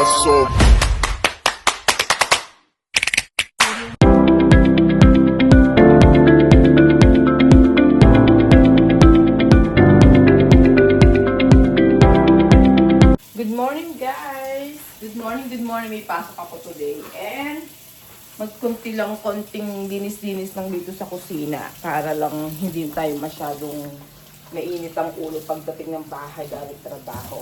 paso. Good morning, guys! Good morning, good morning. May pasok ako today. And magkunti lang konting linis-linis lang dito sa kusina para lang hindi tayo masyadong mainit ang ulo pagdating ng bahay galing trabaho.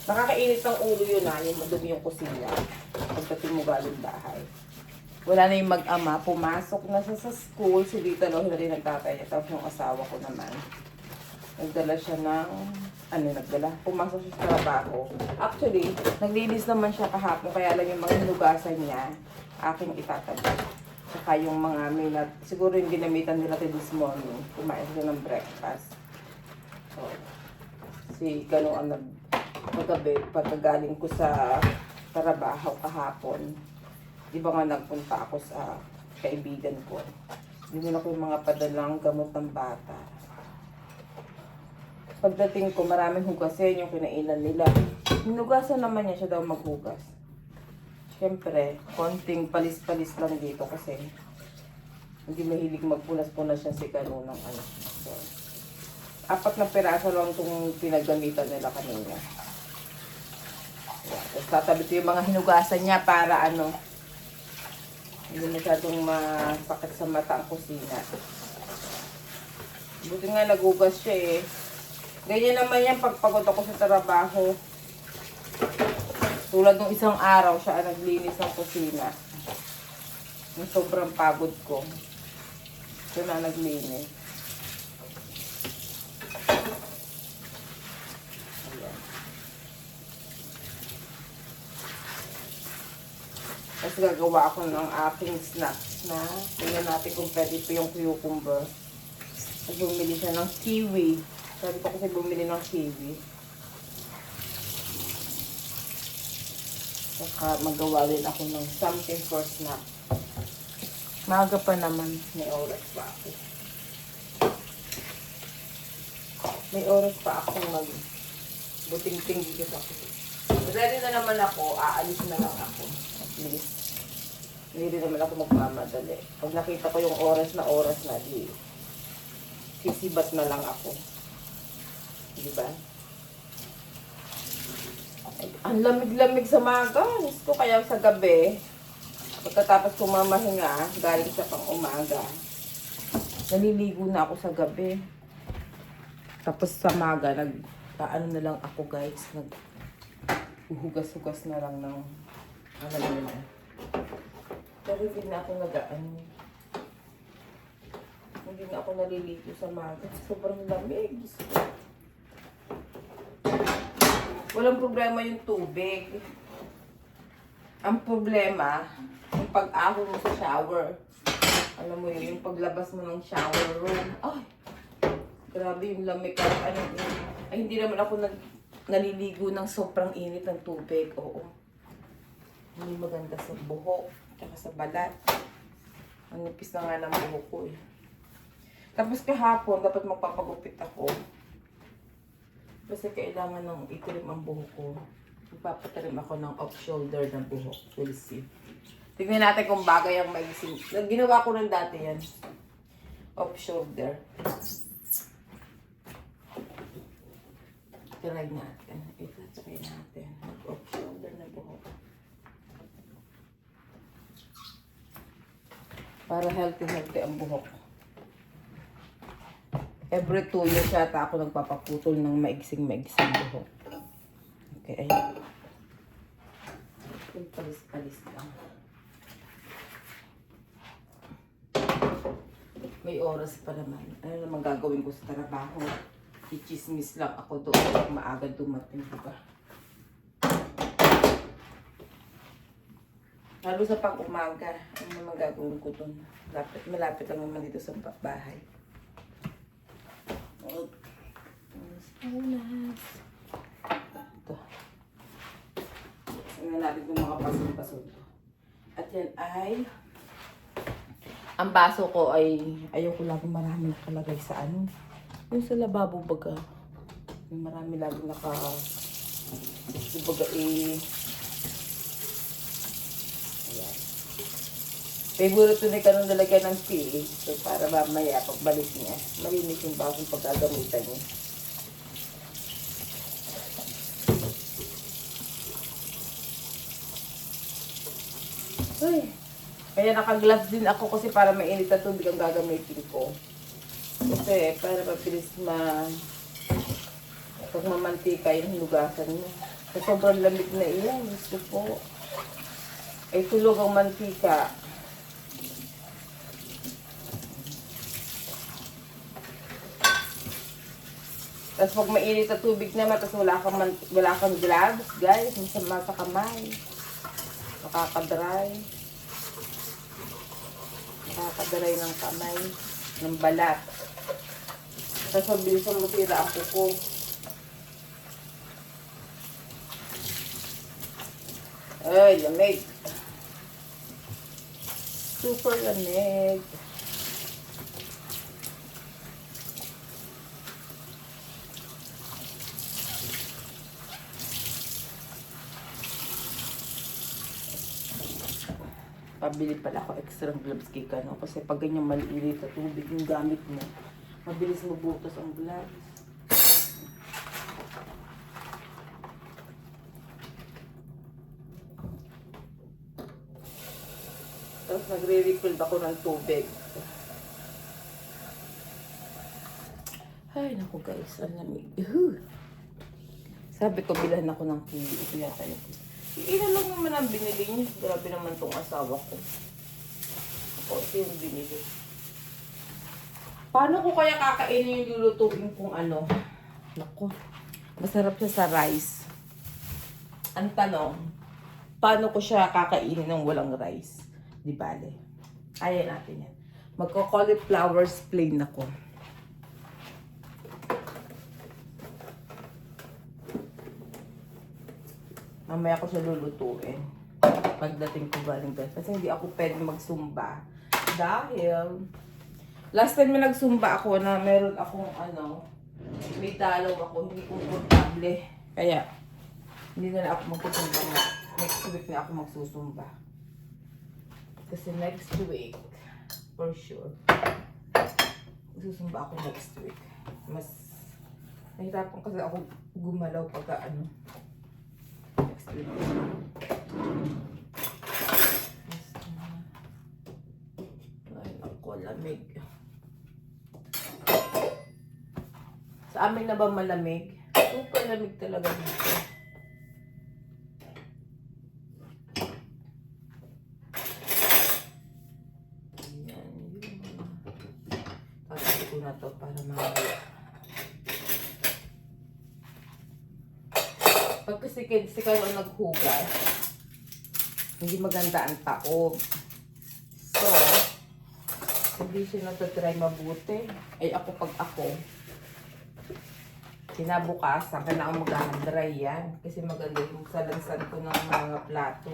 Nakakainit ang ulo yun yung madumi yung kusina pagdating mo galing bahay. Wala na yung mag-ama, pumasok na siya sa school, si Rita Lo, hindi rin nagtatay niya, tapos yung asawa ko naman. Nagdala siya ng, pumasok siya sa trabaho. Actually, naglinis naman siya kahapon, kaya lang yung mga hinugasan niya, aking itatabi. Saka yung mga siguro yung ginamitan nila this morning, kumain sila ng breakfast. So, si Gano ang nagagabi, pagkagaling ko sa trabaho kahapon, di ba nga nagpunta ako sa kaibigan ko. Dinala ko yung mga padalang gamot ng bata. Pagdating ko, maraming hugasin yung kinainan nila. Hinugasan naman niya, siya daw maghugas. Siyempre, konting palis-palis lang dito kasi hindi mahilig magpunas-punas siya si Gano ng ano. So, 4 na piraso lang itong pinagamitan nila kanina. Tapos tatabi ko yung mga hinugasan niya para hindi masyadong masakit sa mata ang kusina. Buti nga nagugas siya eh. Ganyan naman yan pagpagod ako sa trabaho. Tulad ng isang araw siya naglinis ng kusina. Yung sobrang pagod ko. Siya na naglinis. Ayan. Tapos gagawa ako ng aking snacks na tingnan natin kung pwede po yung cucumber. Tapos bumili siya ng kiwi. Sabi ko kasi bumili ng kiwi. Saka magawa rin ako ng something for snack. Maaga pa naman. May oras pa ako. May oras pa ako buting-ting dito sa kusina. Ready na naman ako. Aalis na lang ako. At least. Hindi naman ako magmamadali. Pag nakita ko yung oras na, sisibat na lang ako. Diba? Ang lamig-lamig sa maga. Gusto ko kaya sa gabi, pagkatapos ko mamahinga, galing sa pang-umaga, naliligo na ako sa gabi. Tapos sa maga, nag-ano na lang ako guys, nag-hugas-hugas na lang ng nila. Pero hindi na ako hindi na ako naliligo sa maga. Sobrang lamig. Walang problema yung tubig. Ang problema, yung pag-ahon mo sa shower. Alam mo yun, yung paglabas mo ng shower room. Ay! Grabe yung lamig. Ay, hindi naman ako naliligo ng sobrang init ng tubig. Oo. Hindi maganda sa buhok. Tsaka sa balat. Ang nipis na nga ng buhok ko eh. Tapos kahapon, dapat magpapagupit ako. Kasi kailangan ng itrim ang buhok ko. Magpapatrim ako ng off-shoulder ng buhok. We'll see. Tignan natin kung bagay ang maisin. Ginawa ko rin dati yan. Off-shoulder. Try natin. Try natin. Off-shoulder na buhok. Para healthy ang buhok. Every 2 years yata ako nagpapaputol ng maigsing buhok. Okay, ayun. Yung palis-palis lang. May oras pa naman. Ano naman gagawin ko sa trabaho? I-chismis lang ako doon pag maaga dumating, diba? Lalo sa pag-umaga, ano naman gagawin ko doon? Malapit lang naman dito sa bahay. Ito. Tingnan natin itong mga paso-paso. At yan ay ang baso ko ay ayoko lagi marami nakalagay sa yung sa lababo baga. Marami lagi baga Ayan. Favorite to ni Kanong lalagyan ng pH. So, para mamaya, pagbalik niya, malinis yung bagong pagkagamitan niya. Uy. Kaya naka-gloves din ako kasi para mainit na tubig ang gagamitin ko. Kasi para mabilis pag mamantika yung hinugasan mo. Sa sobrang lamig na iyan, gusto po. Ay tulog ang mantika. Tapos pag mainit na tubig naman, tapos wala kang gloves, guys, masama sa kamay. Nakakadry. Nakakadry ng kamay, ng balat. Tapos mabilis ang masira ang kuko. Ay, lamig. Super lamig. Pabili pala ako extra gloves kay Kano kasi pag ganyan maliit sa tubig yung gamit mo, mabilis mabutas ang gloves. Tapos nagre-refill ako ng tubig. Ay, naku guys, ang lamig. Sabi ko, bilhan ako ng kiwi. Ito yata yung ilan lang naman ang binili niya. Grabe naman tong asawa ko. Ako, ito yung binili. Paano ko kaya kakainin yung lulutuin kung ano? Naku, masarap siya sa rice. Ang tanong, paano ko siya kakainin ng walang rice? Di bale. Ayan natin yan. Magko-cauliflower plain ako. Mamaya ko siya lulutuin. Pagdating ko galing guys. Kasi hindi ako pwedeng magsumba. Dahil, last time na nagsumba ako na meron akong may dalaw ako. Hindi komportable. Kaya, hindi na ako magsusumba na. Next week na ako magsusumba. Kasi next week, for sure, magsusumba ako next week. Mas, nahirapan kasi ako gumalaw pagka ay, ako, lamig. Sa amin na ba malamig? Super lamig talaga dito. Ayan, yun. Tapos ko na to para mamaya. Pag kasi kayo ang naghugas, hindi maganda ang taob. So, hindi siya natatry mabuti. Ay ako pag ako, kinabukasan, kailangan mag-dry yan. Kasi maganda yung salansan ko ng mga plato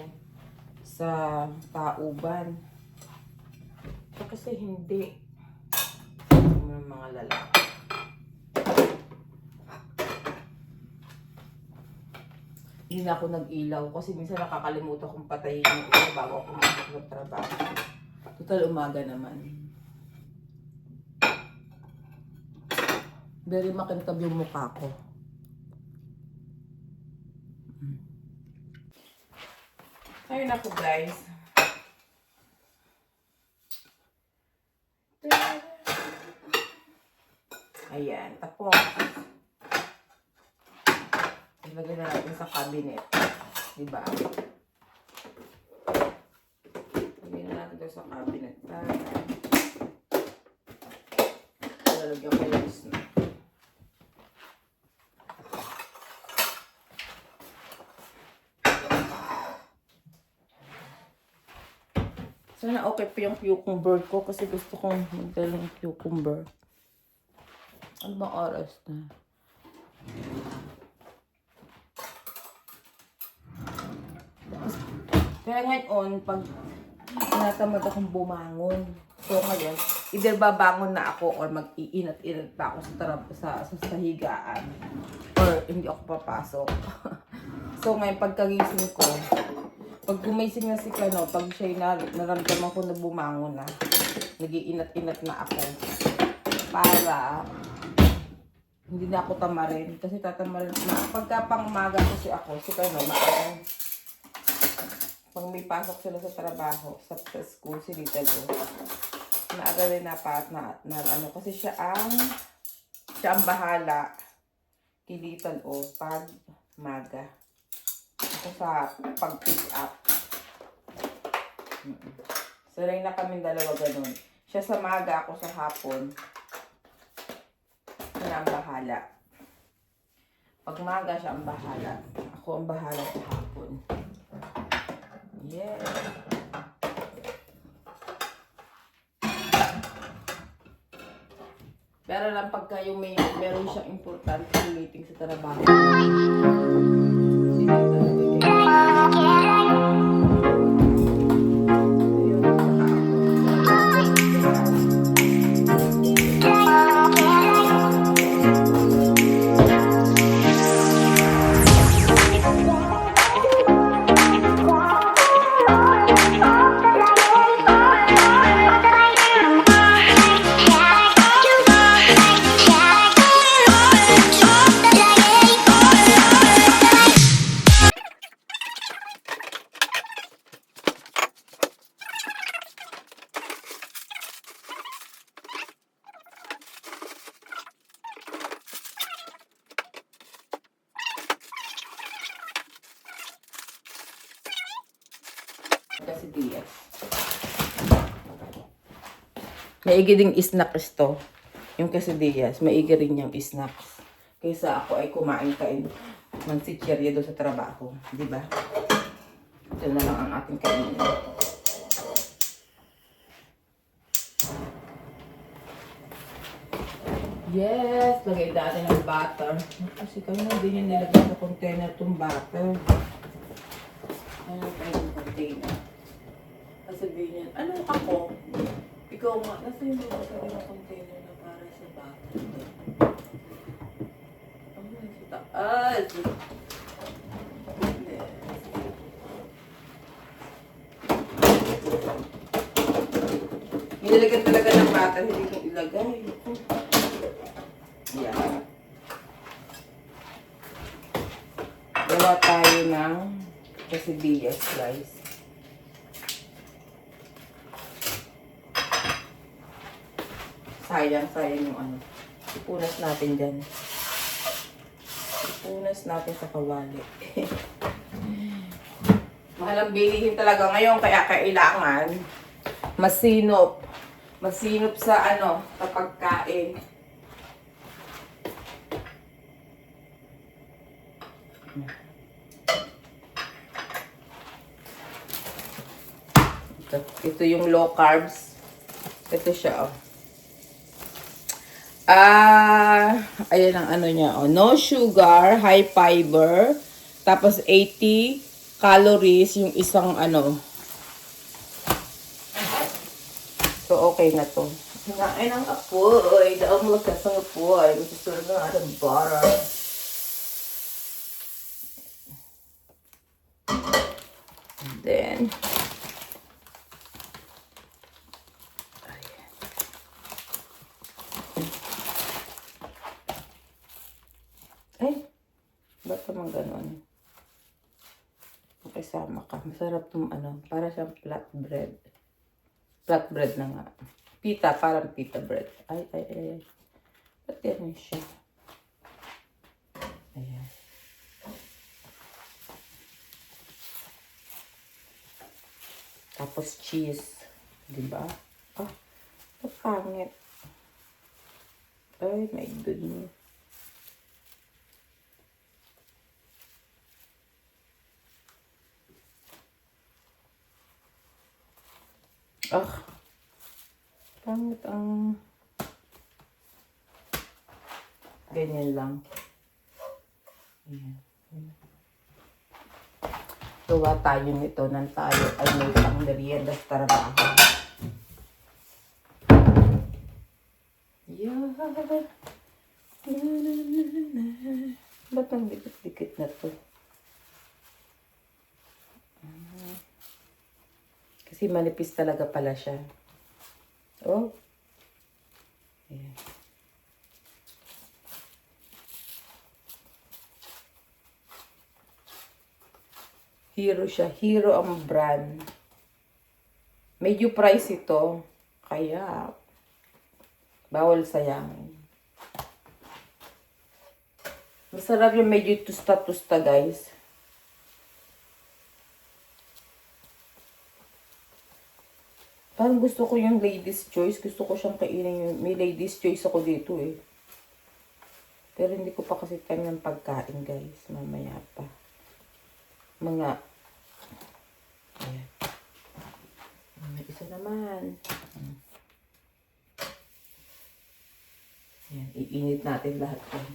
sa tauban. So, kasi hindi. Yung mga lalaki. Hindi na ako nag-ilaw kasi minsan nakakalimutan kong patayin yung ilaw bago ako magtrabaho. Total umaga naman. Very makintab yung mukha ko. Ayun ako guys. Ayan, tapos ilagay na natin sa cabinet. Diba? Ilagay na natin ito sa cabinet. Lalagyan ko yung snack. Sana okay pa yung cucumber ko kasi gusto kong magdala ng cucumber. Ano bang oras na? Kaya ngayon, pag natamad akong bumangon, so ngayon, either babangon na ako or mag-iinat-inat pa ako sa higaan or hindi ako papasok. So ngayon, pagkagising ko, Pag gumising na si Kano, pag siya'y naramdaman ko na bumangon na, nag-iinat-inat na ako. Para hindi na ako tamarin. Kasi tatamarin, pagka pang umaga kasi ako, si Kano, maagang, pag may pasok sila sa trabaho, sa school, si Little O, naaga rin na ano, kasi siya ang bahala kay Little O pag maga. Ako sa pag-pick up. Sanay na kami dalawa ganun. Siya sa maga, ako sa hapon. Siya ang bahala. Pag maga, siya ang bahala. Ako ang bahala sa hapon. Yeah. Pero lang pagka yung meron siyang importante meeting sa trabaho. Quesadillas. Maigi ding snacks to. Yung quesadillas, maigi rin yung snacks. Kaysa ako ay kumain-kain mansitsirya doon sa trabaho. Diba? Ito na lang ang ating kainin. Yes! Lagay natin ng butter. Kasi kami na din yung nilagay sa container itong butter. Ano tayo yung container? Sabihin niya, ano ako? Ikaw nga, nasa yung mga sabi ng container na para sa butter. Ano na sa taas? Nilagyan talaga ng butter, hindi kong ilagay. Yan. Gawa tayo ng quesadillas, guys. Sayang yung ano. Ipunas natin dyan. Ipunas natin sa kawali. Mahal ang bilihin talaga ngayon, kaya kailangan masinop. Masinop sa ano, sa pagkain. Ito yung low carbs. Ito siya, oh. Ayan ang ano niya, oh. No sugar, high fiber, tapos 80 calories yung isang ano. So, okay na to. Kinain ang apoy. Daang malakas ang apoy. Masusunod na nga ng butter. And then, ba't naman ganon? Makisama ka. Masarap yung ano. Para siyang flatbread. Flatbread na nga. Pita. Parang pita bread. Ay. Ba't ganon siya? Ayan. Tapos cheese. Diba? Pangit. Ay, my goodness. Pangit ang ganyan lang. Ayan. Gawa tayo nito nang tayo ay may pang-merienda sa trabaho. Yeah. Ba't ang dikit-dikit na to? Kasi manipis talaga pala siya. Oh. Ayan. Hero siya. Hero ang brand. Medyo price ito. Kaya, bawal sayangin. Masarap yung medyo tusta-tusta, guys. Parang gusto ko yung ladies choice. Gusto ko siyang kainin. May ladies choice ako dito eh. Pero hindi ko pa kasi time ng pagkain, guys. Mamaya pa. Mga... Ayan. May isa naman. Ayan. Iinit natin lahat yan.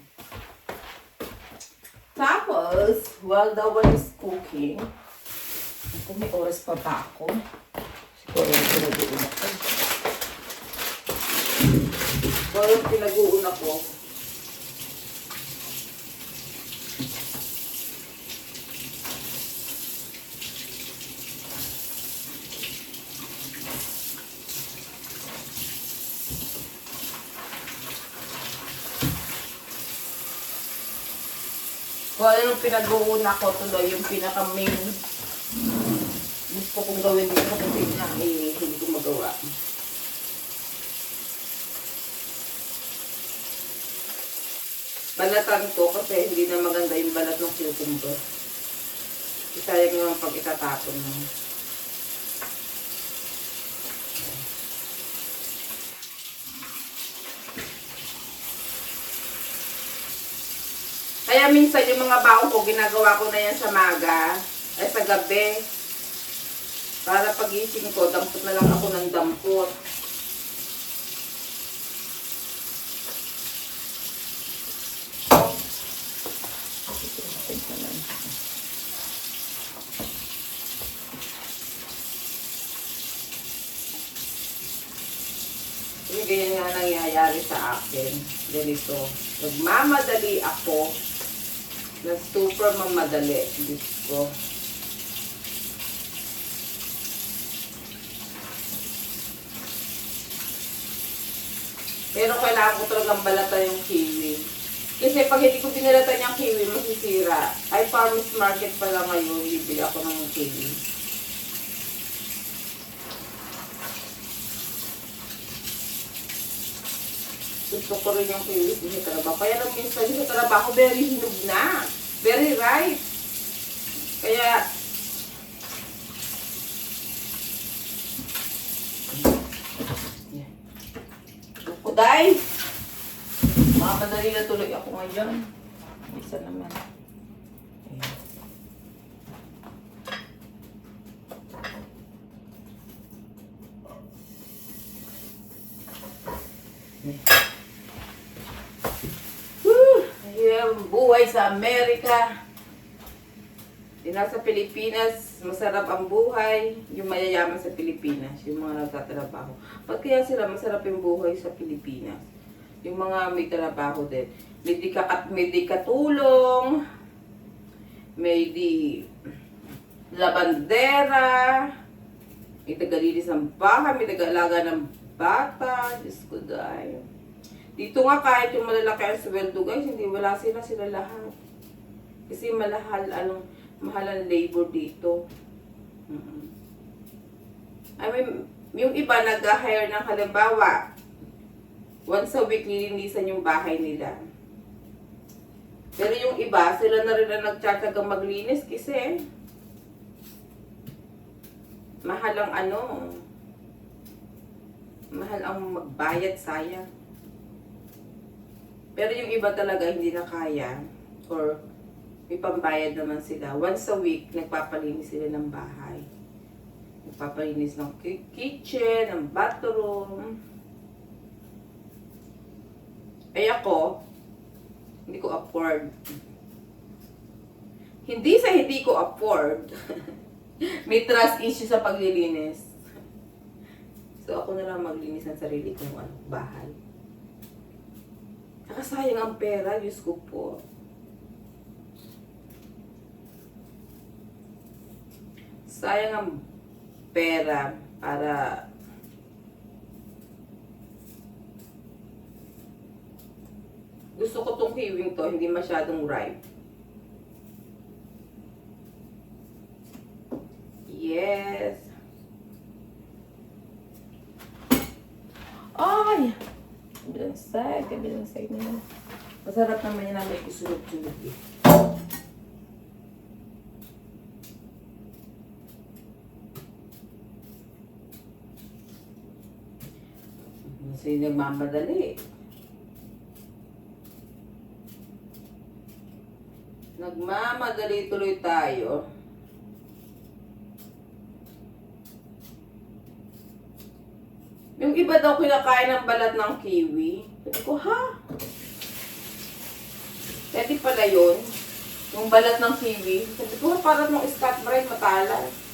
Tapos, while the one is cooking, kung may oras pa ba ako, siguro yung pinag-uun ako. Siguro yung pinag-uun ako. Kung ano yung pinag-uuna ko tuloy, yung pinaka-main gusto kong gawin dito sa kusina, eh, hindi ko magawa. Balatan ko kasi hindi na maganda yung balat ng cucumber. Isayang naman pag itatapon mo. Kaya minsan yung mga baon ko, ginagawa ko na yan sa maga, ay sa gabi. Para pagising ko, dampot na lang ako ng dampot. Yung ganyan nga nangyayari sa akin. Ganito. Nagmamadali ako. Na super mamadali. Diyos ko. Pero kailangan ko talagang balatan yung kiwi. Kasi pag hindi ko binalatan yung kiwi, masisira. Ay, farmers market pala ngayon. Bibili ako ng kiwi. Gusto ko rin yung kiwi sa trabaho. Kaya nang minsan sa trabaho, very hinog na. Very ripe. Kaya, kuday! Makamadali na tuloy ako ngayon. Isa naman. Ayan. Ayan, buhay sa Amerika. Di nasa Pilipinas, masarap ang buhay. Yung mayayaman sa Pilipinas, yung mga nagtatrabaho. Ba't kaya sila masarap yung buhay sa Pilipinas? Yung mga may trabaho din. May di katulong, may di labandera, may tagalinis ng bahay, may tagalaga ng bata. Diyos ko dahil. Dito nga kahit yung malalaki ang sweldo guys, hindi wala sila lahat. Kasi mahal ang labor dito. I mean, yung iba nag-hire ng halimbawa, once a week nilinisan yung bahay nila. Pero yung iba, sila na rin ang nagtsatsagang maglinis kasi mahal ang magbayad, sayang. Pero yung iba talaga hindi na kaya or may pambayad naman sila. Once a week, nagpapalinis sila ng bahay. Nagpapalinis ng kitchen, ng bathroom. Eh ako, hindi ko afford. Hindi ko afford. May trust issue sa paglilinis. So ako na lang maglinis ng sarili kong bahay. Nakasayang ang pera, Diyos ko po. Sayang ang pera para gusto ko tong kiwing to, hindi masyadong ripe. Yes. Ay! Kabilang side naman. Masarap naman yan na may kusulog-sulog eh. Kasi nagmamadali. Nagmamadali tuloy tayo. Yung iba daw kinakain ng balat ng kiwi. Sabi ko, ha? Pwede pala yun. Yung balat ng kiwi. Sabi ko, parang ng Scott Brite matalas.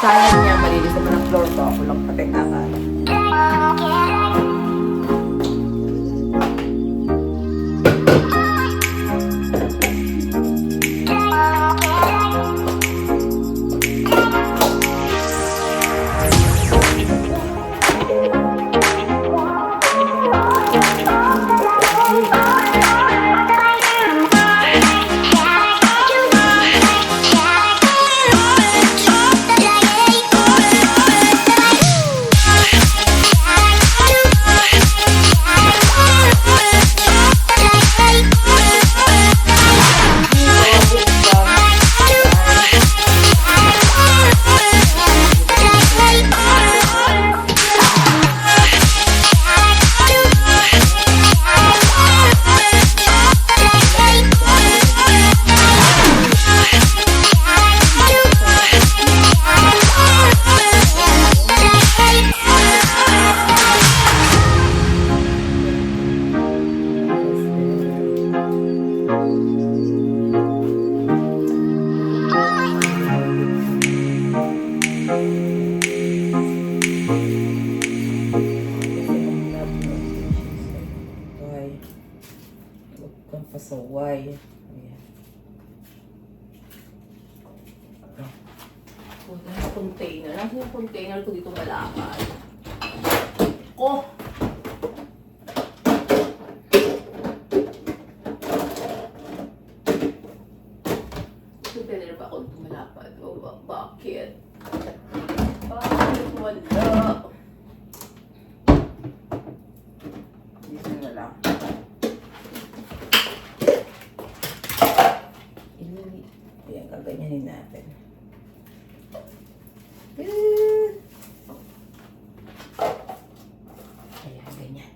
Sayang niya, malinis naman ang floor ko. Ako lang pati kakala. Pasaway. Ayan. Wala na container. Nasa yung container ko dito malakad. Ko! Container ba ako dito malakad? O bakit? Bakit wala? Dito na lang. Ayan, kaganyanin natin. Ayan, ganyan.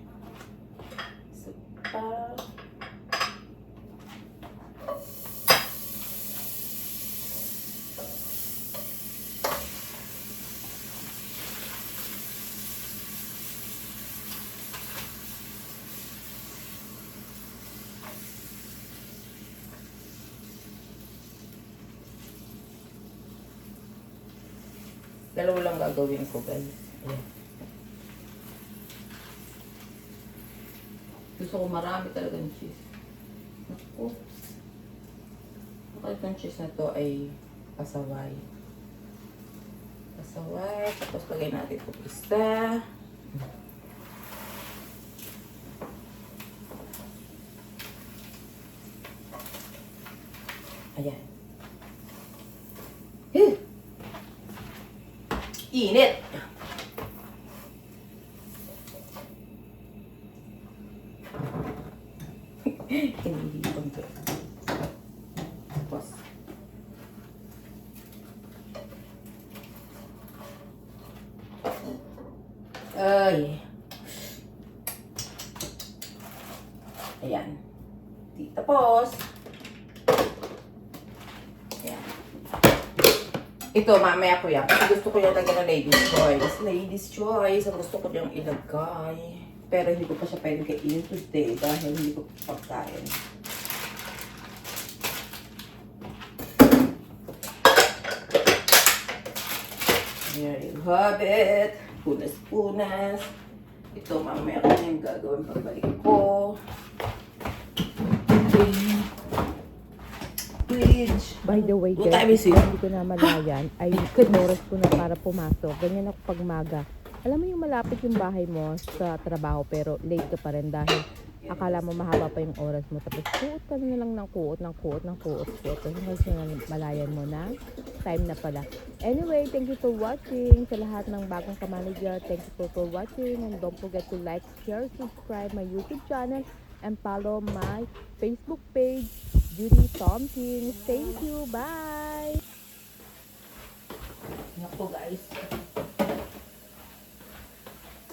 So, dalawa lang gagawin ko, guys. Ayan. Gusto ko marami talagang cheese. Naku. Bakit ang cheese na to ay pasaway. Pasaway. Tapos lagay natin ito isa. Ayan. Init! Hinihipon ko. Tapos. Ay. Ayan. Tapos. Ayan. Ito, mamaya ko yan. Kasi gusto ko yung lagyan ng ladies choice. Ladies choice. Ang gusto ko yung ilagay. Pero hindi ko pa siya pwede kainin today dahil hindi ko pagkain. There you have it. Punas-punas. Ito, mamaya ko na yung gagawin pagbalik ko. By the way, What guys, time is it? hindi ko na malayan, ay oras ko na para pumasok. Ganyan ako pag maga. Alam mo yung malapit yung bahay mo sa trabaho pero late ka pa rin dahil akala mo mahaba pa yung oras mo. Tapos kuot ka na lang ng kuot. Tapos malayan mo na, time na pala. Anyway, thank you for watching. Sa lahat ng bagong ka-manager, thank you for watching. And don't forget to like, share, subscribe my YouTube channel, and follow my Facebook page, Judy Tompkins. Thank you. Bye! Naku guys.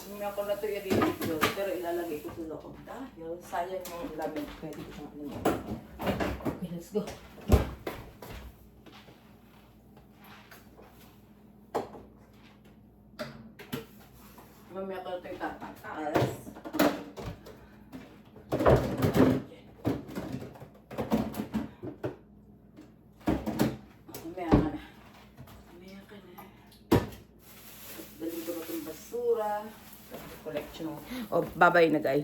Hindi ako na ito i-review pero ilalagay ko sa loob dahil sayang yung lamig. Pwede ko siyang ano. Okay, let's go. Mamaya ko na ito itatakas. Mamaya ka na. Daling ko na itong basura. Collection. O, babay na guys.